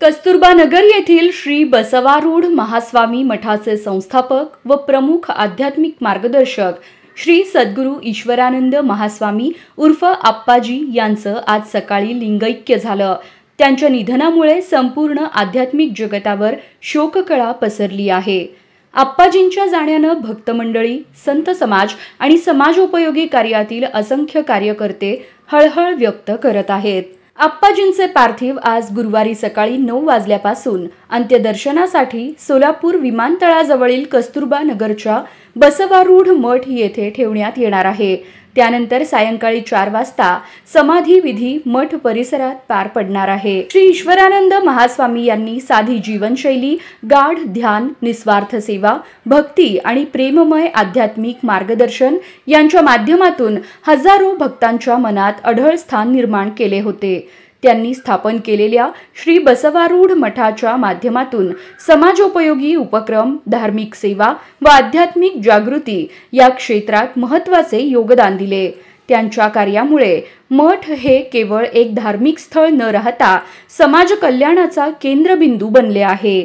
कस्तुरबा नगर येथील श्री बसवारूढ महास्वामी मठाचे संस्थापक व प्रमुख आध्यात्मिक मार्गदर्शक श्री सद्गुरू ईश्वरानंद महास्वामी उर्फ आप्पाजी यांचं आज सकाळी लिंगैक्य झालं। त्यांच्या निधनामुळे संपूर्ण आध्यात्मिक जगतावर शोककळा पसरली आहे। आप्पाजींच्या जाण्यानं भक्त मंडळी, संत समाज आणि समाजोपयोगी कार्यातील असंख्य कार्यकर्ते हळहळ व्यक्त करत आहेत। आप्पाजींचे पार्थिव आज गुरुवारी सकाळी 9 वाजल्यापासून अंत्यदर्शनासाठी सोलापूर विमानतळाजवळील कस्तुरबा नगरच्या बसवारूढ मठ येथे ठेवण्यात येणार आहे। त्यानंतर सायंकाळी 4 वाजता समाधी विधी मठ परिसरात पार पडणार आहे। श्री ईश्वरानंद महास्वामी यांनी साधी जीवनशैली, गाढ ध्यान, निस्वार्थ सेवा, भक्ती आणि प्रेममय आध्यात्मिक मार्गदर्शन यांच्या माध्यमातून हजारो भक्तांच्या मनात अढळ स्थान निर्माण केले होते। त्यांनी स्थापन केलेल्या श्री बसवारूढ मठाच्या माध्यमातून समाजोपयोगी उपक्रम, धार्मिक सेवा व आध्यात्मिक जागृती या क्षेत्रात महत्त्वाचे योगदान दिले। त्यांच्या कार्यामुळे मठ हे केवळ एक धार्मिक स्थळ न राहता समाज कल्याणाचा केंद्रबिंदू बनले आहे।